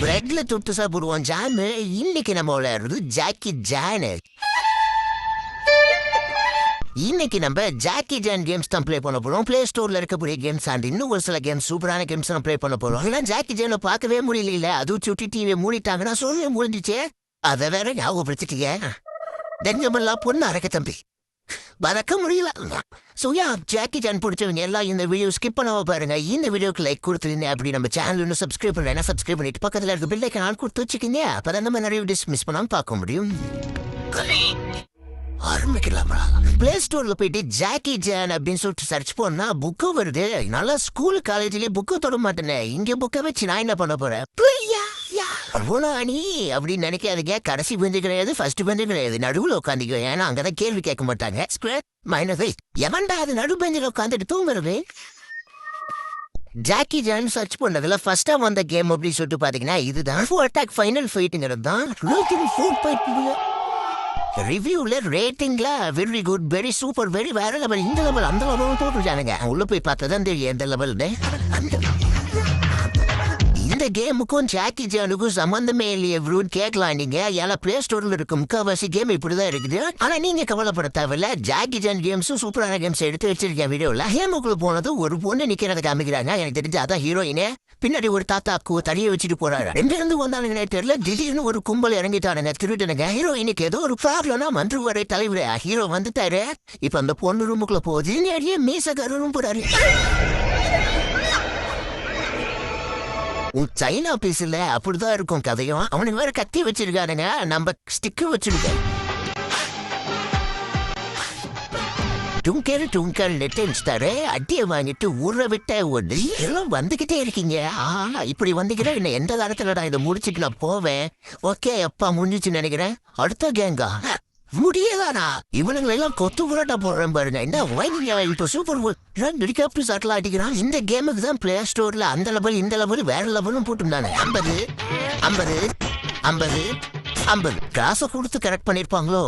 பிரெட்ல தொட்டு சாப்பிடுவோம் ஜாமு. இன்னைக்கு நம்ம விளையாடுறது ஜாக்கி ஜானு. இன்னைக்கு நம்ம ஜாக்கி ஜான் கேம்ஸ் தான் ப்ளே பண்ண போறோம். பிளே ஸ்டோர்ல இருக்கக்கூடிய கேம்ஸ் அண்ட் இன்னும் ஒரு சில கேம்ஸ், சூப்பரான கேம்ஸ் ப்ளே பண்ண போறோம். எல்லாம் ஜாக்கி ஜானை பார்க்கவே முடியல. அதுவும் சுட்டி டிவியை மூடிட்டாங்கன்னா சொல்ல முடிஞ்சிச்சு. அதை வேற ஞாபகப்படுத்திட்டீங்க. தெங்கமெல்லாம் பொண்ணு அறக்க தம்பி மறக்க முடியல. சோயா ஜாக்கி ஜான் பிடிச்சவங்க எல்லாம் இந்த வீடியோ ஸ்கிப் பண்ணாம பாருங்க. இந்த வீடியோக்கு லைக் கொடுத்துருந்தேன். அப்படி நம்ம சேனல் இன்னும் சப்ஸ்கிரைப் பண்ணலைன்னா சப்ஸ்கிரைப் பண்ணிட்டு பக்கத்தில் இருக்க பெல் ஐக்கான் கொடுத்து வச்சுக்கிங்க. அப்பதான் நம்ம நிறைய வீடியோஸ் மிஸ் பண்ணாம பார்க்க முடியும். ஆரம்பிக்கலாமா? பிளே ஸ்டோர்ல போயிட்டு ஜாக்கி ஜான் அப்படின்னு சொல்லிட்டு சர்ச் பண்ணா புக்கு வருது. நல்லா ஸ்கூல் காலேஜ்லயே புக்கு தொட மாட்டேனே, இங்க புக்கை வச்சு நான் என்ன பண்ண போறேன்? அணி அப்படின்னு நினைக்காதீங்க. கடைசி பெஞ்சு கிடையாது, ஃபர்ஸ்ட் பெஞ்சு கிடையாது, நடுவில் உட்காந்துக்கோ. ஏன்னா அங்கதான் கேள்வி கேட்க மாட்டாங்க. எவன்டா அது நடு பெஞ்சில் உட்காந்துட்டு தூங்குறது? ஜாக்கி ஜான் சர்ச் பண்ணதுல ஃபர்ஸ்டா வந்த கேம் அப்படின்னு சொல்லிட்டு பாத்தீங்கன்னா இதுதான். அட்டாக் ஃபைனல் ஃபைட்டுங்கிறது தான். ரிவ்யூல ரேட்டிங்ல very good, very super, very வேற லெவல், இந்த லெவல் அந்த லெவல் போட்டுருக்கானுங்க. உள்ள போய் பார்த்ததான் தெரியும் எந்த லெவல்னு. இந்த கேமுக்கும் ஜாக்கி ஜானுக்கும் சம்பந்தமே இல்லையே கேட்கலாம் நீங்க. ஏன்னா பிளே ஸ்டோர்ல இருக்கும் முக்கால்வாசி கேம் இப்படிதான் இருக்குது. ஆனா நீங்க கவலைப்பட தேவையில்ல. ஜாக்கி ஜான் கேம்ஸும் சூப்பரான கேம்ஸ் எடுத்து வச்சிருக்கேன். வீடியோல கேமுக்குள்ள போனது ஒரு பொண்ணு நிக்கிறத காமிக்கிறாங்க. எனக்கு தெரிஞ்சு அதான் ஹீரோயினே. பின்னாடி ஒரு தாத்தாக்கு தடியை வச்சுட்டு போறாரு. எங்கிருந்து வந்தானுங்க தெரியல. திடீர்னு ஒரு கும்பல் இறங்கிட்டானுங்க, திருட்டுனுங்க. ஹீரோயினுக்கு ஏதோ ஒரு ப்ராப்ளம்னா மன்று வரை தலைவர் ஹீரோ வந்துட்டாரு. இப்ப அந்த பொண்ணு ரூமுக்குள்ள போகுது. நிறைய மீசக்காரரும் போறாரு. உன் சைனா பீஸ்ல அப்படிதான் இருக்கும் கதையும். அவனுக்கு வேற கத்தி வச்சிருக்கானுங்க, நம்ம ஸ்டிக்கர் வச்சிருக்கேன். டுங்கர் நெட்டன்ஸ்டாரு அட்டியை வாங்கிட்டு ஊற விட்ட ஒன்று எல்லாம் வந்துகிட்டே இருக்கீங்க. இப்படி வந்தீங்கன்னா என்ன எந்த காலத்துல இதை முடிச்சுட்டு நான் போவேன். ஓகே அப்பா முடிஞ்சிச்சு நினைக்கிறேன். அடுத்த கேங்கா முடியதானா? இவனுங்களெல்லாம் கொத்து புரட்டா போடுறேன் பாருங்க. என்ன இப்ப சூப்பர் ஹெலிகாப்டர் சாட்டில் அடிக்கிறான். இந்த கேமுக்கு தான் பிளே ஸ்டோர்ல அந்த லெவல் இந்த லெவல் வேற லெவலும் போட்டுருந்தானே. 50 50 50 50 காசை கொடுத்து கரெக்ட் பண்ணிருப்பாங்களோ.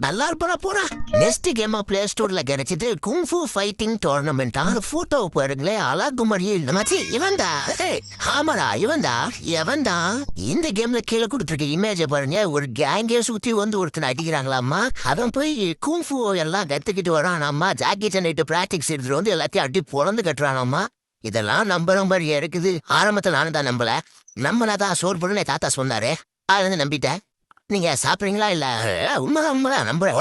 நல்லா இருப்பா போறா. நெக்ஸ்ட் கேமா பிளே ஸ்டோர்ல கிடைச்சது குங்ஃபு ஃபைட்டிங் டோர்னமெண்ட். அந்த போட்டோ பாருங்களே, அழகுமாரியே இல்லமாச்சு. இவன்தா ஆமாடா எவன்தா இந்த கேம்ல கீழே கொடுத்துருக்க இமேஜ பாருங்க. ஒரு கேங்கே சுத்தி வந்து ஒருத்தனை அடிக்கிறாங்களாம்மா. அவன் போய் குங்ஃபு எல்லாம் கத்துக்கிட்டு வரானாம்மா. ஜாக்கி சான்கிட்ட பிராக்டிக்ஸ் எடுத்துட்டு வந்து எல்லாத்தையும் அடி பொழந்து கட்டுறானாம்மா. இதெல்லாம் நம்புற மாதிரியா இருக்குது. ஆரம்பத்தில் நானும் தான் நம்பல. நம்மளாதான் சோறு பொண்ணு தாத்தா சொன்னாரு. அதுல நம்பிட்டேன். நீங்க சாப்பிடுறீங்களா? இல்ல உண்மைதான் நம்புறேன்.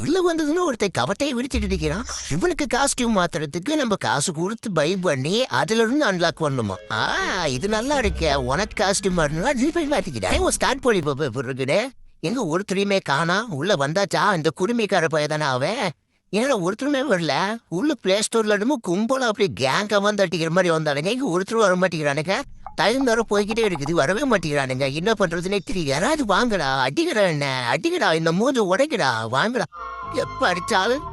உள்ள வந்ததுன்னு ஒருத்தர் கவட்டையை விரிச்சிட்டு இருக்கிறான். இவனுக்கு காஸ்டியூம் மாத்துறதுக்கு நம்ம காசு கொடுத்து பை பண்ணி அதுல இருந்து அன்லாக் பண்ணணுமா? இது நல்லா இருக்க. உனக்கு காஸ்டியூம் மாத்திக்கிட்டேன். ஸ்டார்ட் பண்ணி இருக்குன்னு எங்க ஒருத்தரையுமே காணா. உள்ள வந்தாச்சா இந்த குடுமைக்கார பையதானே அவன். ஏன்னா ஒருத்தருமே வரல. உள்ள பிளே ஸ்டோர்ல இருந்து கும்பல அப்படி கேங்க வந்து அட்டிக்கிற மாதிரி வந்தானுங்க. இங்க ஒருத்தரும் வர மாட்டேங்கிறானுங்க. டைம் வேற போய்கிட்டே இருக்குது, வரவே மாட்டேங்கிறானுங்க. என்ன பண்றதுன்னே தெரியல. யாராவது வாங்கடா, அடிக்கிறா என்ன அடிக்கடா, இந்த மூஞ்சு உடைக்கடா, வாங்கடா. எப்ப அடிச்சாலும்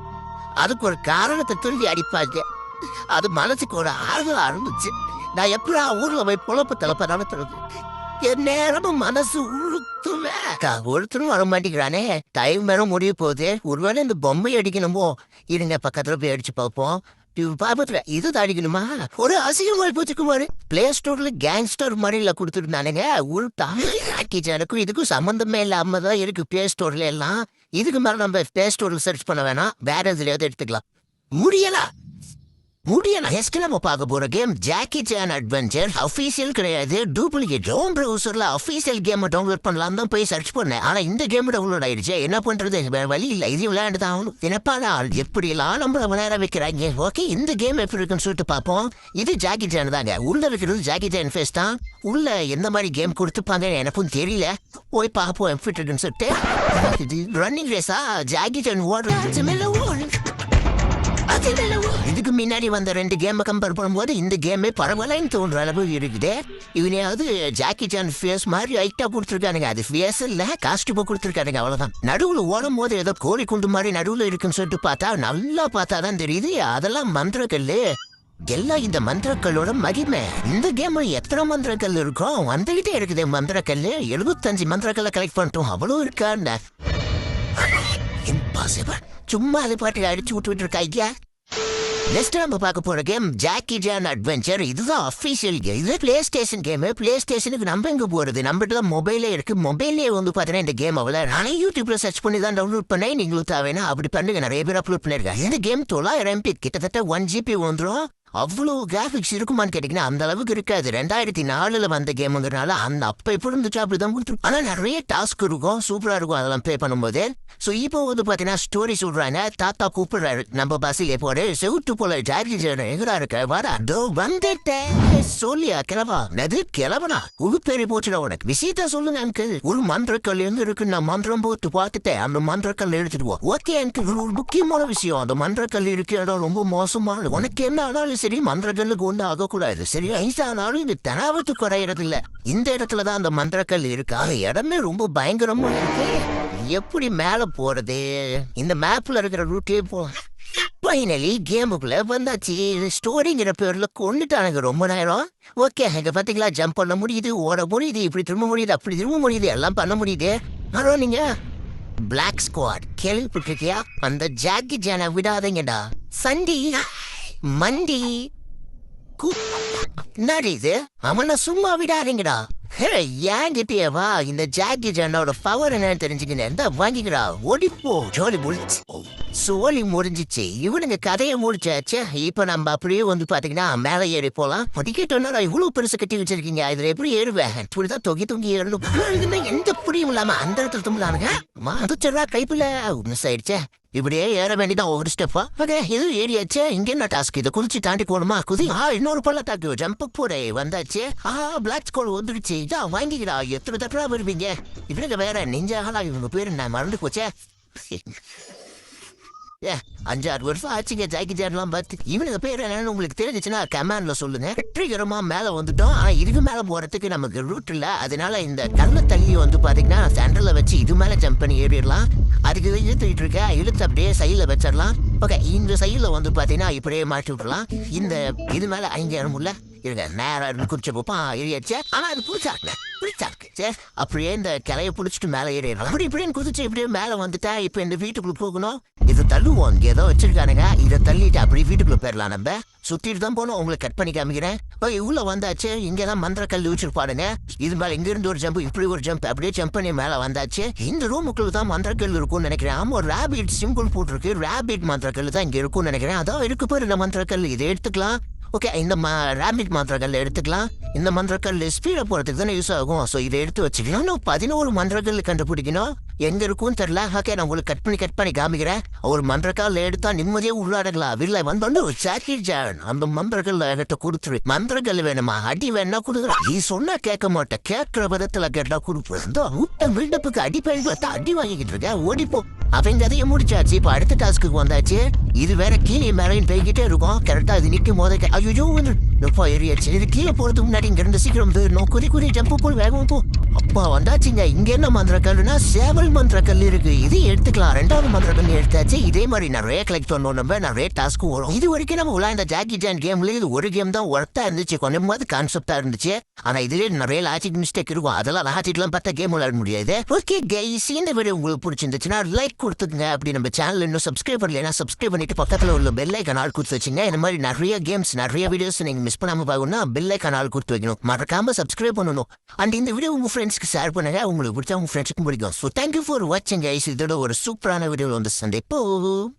அதுக்கு ஒரு காரணத்தை சொல்லி அடிப்பாங்க. அது மனசுக்கு ஒரு ஆறுதல் ஆரம்பிச்சு. நான் எப்படா ஊர்ல போய் பொழப்பு தலைப்ப நடத்துறது? என் நேரமும் மனசு ஒருத்தரும் வர மாட்டேங்கிறானே. டைம் வேற முடிய போகுது. ஒருவேளை இந்த பொம்மை அடிக்கணுமோ? இருங்க பக்கத்துல போய் அடிச்சு பார்ப்போம். இது அடிக்கணுமா? ஒரு அசிங்கமாய் போச்சுக்குமாரு. பிளே ஸ்டோர்ல கேங்ஸ்டர் மாதிரில கொடுத்துருந்தானுங்க. உள்டாக்கும் இதுக்கும் சம்பந்தமே இல்லாம தான் இருக்கு பிளே ஸ்டோர்ல எல்லாம். இதுக்கு மேல நம்ம பிளே ஸ்டோர்ல சர்ச் பண்ண வேணாம், வேற எதுலயாவது எடுத்துக்கலாம். முடியல. நெக்ஸ்ட் நம்ம பார்க்க போற game Jackie Chan adventure. Official கிடையாது, டூப்ளிகேட். ஹோம் ப்ரௌசர்ல அஃபீஷியல் கேம் டவுன்லோட் பண்ணலாம் தான் போய் சர்ச் பண்ணேன். ஆனா இந்த கேம் டவுன்லோட் ஆயிடுச்சு. என்ன பண்றது, வழி இல்லை. இது விளையாண்டுதான் ஆகணும். என்னப்பா எப்படி எல்லாம் நம்ம விளையாட வைக்கிறாங்க. ஓகே இந்த கேம் எப்படி இருக்குன்னு சொல்லிட்டு பார்ப்போம். இது ஜாக்கி சான் தாங்க. உள்ள இருக்கிறது ஜாக்கி சான் ஃபேஸ் தான். உள்ள எந்த மாதிரி கேம் கொடுத்துப்பாங்க எனக்கும் தெரியல. போய் பார்ப்போம் எப்படி இருக்குன்னு சொல்லிட்டு. ரன்னிங் ரேஸா ஜாக்கி சான் ஓடுறது. இதுக்கு முன்னாடி வந்த 2 கேமை கம்பேர் பண்ணும்போது இந்த கேமே பரவாயில்லன்னு தோன்ற அளவு இருக்குது. இவனையாவது ஜாக்கி சான் ஃபேஸ் மாதிரி ஹைட்டா கொடுத்துருக்கானுங்க. அது ஃபேஸ் இல்ல, காஸ்டியூமா கொடுத்துருக்கானுங்க, அவ்வளவுதான். நடுவுல ஓடும் போது ஏதோ கோழி குண்டு மாதிரி நடுவுல இருக்குன்னு சொல்லிட்டு பார்த்தா நல்லா பார்த்தாதான் தெரியுது அதெல்லாம் மந்திரக்கல்லு. எல்லாம் இந்த மந்திரக்கல்லோட மகிமை. இந்த கேம்ல எத்தனை மந்திரக்கல் இருக்கும்? வந்துகிட்டே இருக்குது மந்திரக்கல்லு. 75 மந்திரக்கல்ல கலெக்ட் பண்ணிட்டோம். அவ்வளவு இருக்கான்னு சும்மா அது பாட்டு அடிச்சு விட்டு இருக்காங்க. நெக்ஸ்ட் நம்ம பார்க்க போற கேம் ஜாக்கி ஜான் அட்வென்ச்சர். இதுதான் அஃபிஷியல் கேம். இது பிளே ஸ்டேஷன் கேம். பிளே ஸ்டேஷனுக்கு நம்ம எங்க போறது, நம்மகிட்ட தான் மொபைலே இருக்கு. மொபைலே வந்து பாத்தீங்கன்னா இந்த கேம் அவ்வளோ நானே யூடியூப்ல சர்ச் பண்ணி தான் டவுன்லோட் பண்ணேன். நீங்களும் தேவைன்னா அப்படி பண்ணுங்க. நிறைய பேர் அப்லோட் பண்ணிருக்காங்க. இந்த கேம் 900 MB கிட்டத்தட்ட 1 GB வந்துடும். அவ்வளவு கிராஃபிக்ஸ் இருக்குமான்னு கேட்டீங்கன்னா அந்த அளவுக்கு இருக்காது. 2004 வந்த கேமுங்கிறனால அந்த அப்ப எப்படி இருந்துச்சு அப்படிதான் கொடுத்துருக்கும். ஆனா நிறைய டாஸ்க் இருக்கும், சூப்பரா இருக்கும் அதெல்லாம் ப்ளே பண்ணும்போது. ஸோ இப்போ வந்து பாத்தீங்கன்னா ஸ்டோரி சொல்றாங்க. தாத்தா கூப்பிடுறாரு நம்ம பஸ்ஸில் போடு செவுட்டு போல ஜாக்கி ஜான் எங்கடா இருக்க வாடா அதோ வந்துட்டேன் சொல்லியா கிளவா நது கிளவனா உழுப்பேறி போச்சுடா உனக்கு விஷயத்த சொல்லுங்க அங்கிள். ஒரு மந்திரக்கல் எங்க இருக்கு நான் மந்திரம் போட்டு பார்த்துட்டேன். அந்த மந்திரக்கல் எடுத்துடுவோம். ஓகே அங்கிள் ஒரு முக்கியமான விஷயம் அந்த மந்திரக்கல் இருக்கு இடம் ரொம்ப மோசமான உனக்கு என்ன ஆனாலும் சரி மந்திரக்கல்லுக்கு ஒண்ணு ஆகக்கூடாது சரியா. ஐசானாலும் இது தனாவத்து குறையறது இல்ல. இந்த இடத்துலதான் அந்த மந்திரக்கல் இருக்கு. அந்த இடமே ரொம்ப பயங்கரமா இருக்கு. எப்படி மேல போறது, இந்த மேப்ல இருக்கிற ரூட்டே போ. ஃபைனலி கேமுக்குள்ள வந்தாச்சு. ஸ்டோரிங்கிற பேர்ல கொண்டுட்டானுங்க ரொம்ப நேரம். ஓகே இங்க பாத்தீங்களா ஜம்ப் பண்ண முடியுது, ஓட முடியுது, இப்படி திரும்ப முடியுது, அப்படி திரும்ப முடியுது, எல்லாம் பண்ண முடியுது. ஆனா நீங்க பிளாக் ஸ்குவாட் கேள்விப்பட்டிருக்கியா? அந்த ஜாக்கி ஜானை விடாதீங்கடா. சண்டி மண்டி என்னடி இது அவனை சும்மா விடாதீங்கடா. ஏங்கிட்டே வா இந்த ஜாக்கி ஜானோட பவர் என்னன்னு தெரிஞ்சுக்கினேன். வாங்கிக்கிறா ஓடிப்போ ஜோலி முடிச்சு சோழி முடிஞ்சிச்சு. இவனுங்க கதையை முடிச்சாச்சு. இப்ப நம்ம அப்படியே வந்து பாத்தீங்கன்னா மேல ஏறி போலாம். படிக்கட்டோன்னா இவ்வளவு பெருசு கட்டி வச்சிருக்கீங்க, இதுல எப்படி ஏறுவேன்? இப்படிதான் தொங்கி தொங்கி ஏறணும். எந்த புரியும் இல்லாம அந்த இடத்துல தும்பலானுங்க. மதுச்சரா கைப்புல மிஸ் ஆயிடுச்சே. இப்படியே ஏற வேண்டிதான் ஒவ்வொரு ஸ்டெப்பா. ஓகே இது ஏறியாச்சு. இங்க என்ன டாஸ்க், இதை குதிச்சு தாண்டி போகணுமா? குதி இன்னொரு பள்ளத்தாக்கு ஜம்ப் போட வந்தாச்சு. பிளாக் ஸ்கோர் வந்துடுச்சு. இதான் வாங்கிக்கிறா. எத்தனை தட்டா வருவீங்க இவனுங்க வேற நெஞ்சாகலா. இவங்க பேரு நான் மறந்து போச்சே. 5-6 வருஷம் ஆச்சுங்க ஜாக்கி ஜான்லாம் பார்த்து. இவனுக்கு பேர் என்னன்னு உங்களுக்கு தெரிஞ்சிச்சுன்னா கமெண்ட்ல சொல்லுங்க. வெற்றிகரமா மேல வந்துட்டோம். ஆனா இதுக்கு மேல போறதுக்கு நமக்கு ரூட் இல்ல. அதனால இந்த கல்ல தள்ளி வந்து பாத்தீங்கன்னா சென்டர்ல வச்சு இது மேல ஜம்ப் பண்ணி ஏறிடலாம். அதுக்கு இழுத்துட்டு இருக்க இழுத்து அப்படியே சைட்ல வச்சிடலாம். ஓகே இந்த சைட்ல வந்து பாத்தீங்கன்னா இப்படியே மாட்டி விட்டுலாம். இந்த இது மேல 5 இடமுள்ள இருங்க நேரம் குடிச்ச போப்பா ஏறியாச்சு. ஆனா அது பிடிச்சாக்கு சரி அப்படியே இந்த கிளைய பிடிச்சிட்டு மேல ஏறிடலாம். அப்படி இப்படின்னு குதிச்சு இப்படியே மேல வந்துட்டா இப்ப இந்த வீட்டுக்குள்ள போகணும். இதை தள்ளுவோம். இங்க ஏதோ வச்சிருக்கானுங்க. இதை தள்ளிட்டு அப்படி வீட்டுக்குள்ள போயிடலாம். நம்ம சுத்திட்டு தான் போனோம். உங்களுக்கு கட் பண்ணி காமிக்கிறேன். உள்ள வந்தாச்சு. இங்கதான் மந்திரக்கல் வச்சிருப்பாடுங்க. இது மேல இங்க இருந்து ஒரு ஜம்ப், இப்படி ஒரு ஜம்ப், அப்படியே ஜம்ப் பண்ணி மேல வந்தாச்சு. இந்த ரூமுக்குள்ள தான் மந்திரக்கல் இருக்கும்னு நினைக்கிறேன். ஆமா ஒரு ரேபிட் சிம்பிள் போட்டிருக்கு. ரேபிட் மந்திரக்கல் தான் இங்க இருக்கும்னு நினைக்கிறேன். அதான் இருக்கு பேர் இந்த மந்திரக்கல். இதை எடுத்துக்கலாம். ஓகே இந்த ரேபிட் மந்திரக்கல் எடுத்துக்கலாம். இந்த மந்திரக்கல் ஸ்பீட போறதுக்கு தானே யூஸ் ஆகும். ஸோ இதை எடுத்து வச்சுக்கலாம். 11 மந்திரக்கல் கண்டுபிடிக்கணும். எங்க இருக்கும்னு தெரியல. ஓகே நான் உங்களுக்கு கட் பண்ணி காமிக்கிறேன். ஒரு மந்திரக்கல் எடுத்தா நிம்மதியே உள்ளாடலாம். வில்லை வந்து ஜாக்கி ஜான் அந்த மந்திரக்கல் எடுத்து கொடுத்துரு. மந்திரக்கல் வேணுமா அடி வேணா கொடுக்குறேன். நீ சொன்னா கேட்க மாட்டேன். கேட்கிற விதத்துல கேட்டா கொடுப்பேன். பில்டப்புக்கு அடி பயன்படுத்த அடி வாங்கிக்கிட்டு இருக்கேன். ஓடிப்போ அவங்க அதையே முடிச்சாச்சு. இப்ப அடுத்த டாஸ்க்கு வந்தாச்சு. இது வேற கீழே மேலையும் போய்கிட்டே இருக்கும். கரெக்டா இது நிற்கும் போது ஐயோ ஏறியாச்சு. இது கீழே போறதுக்கு முன்னாடி இங்க இருந்து சீக்கிரம் குறி ஜம்ப் போய் வேகம் போ. அப்பா வந்தாச்சுங்க. இங்க என்ன மந்திரக்கல்னா சேவல் மந்திரக்கல் இருக்கு. இது எடுத்துக்கலாம். 2வது மந்திரக்கல் எடுத்தாச்சு. இதே மாதிரி நிறைய கலெக்ட் பண்ணணும். நம்ம நிறைய டாஸ்க்கும் வரும். இது வரைக்கும் நம்ம உள்ள இந்த ஜாக்கி ஜான் கேம்ல இது ஒரு கேம் தான் ஒர்த்தா இருந்துச்சு. கொஞ்சமாவது கான்செப்டா இருந்துச்சு. ஆனா இதுல நிறைய லாஜிக் மிஸ்டேக் இருக்கும். அதெல்லாம் லாஜிக்லாம் பார்த்தா கேம் விளையாட முடியாது. ஓகே கைஸ் இந்த வீடியோ உங்களுக்கு பிடிச்சிருந்துச்சுன்னா லைக் கொடுத்துங்க. அப்படி நம்ம சேனல் இன்னும் சப்ஸ்கிரைப் பண்ணலைன்னா சப்ஸ்கிரைப் பண்ணிட்டு பக்கத்துல உள்ள பெல் ஐகான் ஆல் கொடுத்து வச்சுங்க. இந்த மாதிரி நிறைய கேம்ஸ் நிறைய வீடியோஸ் நீங்க மிஸ் பண்ணாம பார்க்கணும்னா பெல் ஐகான் ஆல் கொடுத்து வைக்கணும். மறக்காம சப்ஸ்கிரைப் பண்ணணும். அண்ட் இந்த வீடியோ உங்க ஃப்ரெண்ட்ஸ்க்கு ஷேர் பண்ணுங்க. உங்களுக்கு பிடிச்சா உங்க ஃப்ரெண்ட்ஸ்க்கும் பிடிக்கும். ஸோ தேங்க்யூ ஃபார் வாட்சிங் கைஸ். இதோட ஒரு சூப்பரான வீடியோ வந்து சந்திப்போம்.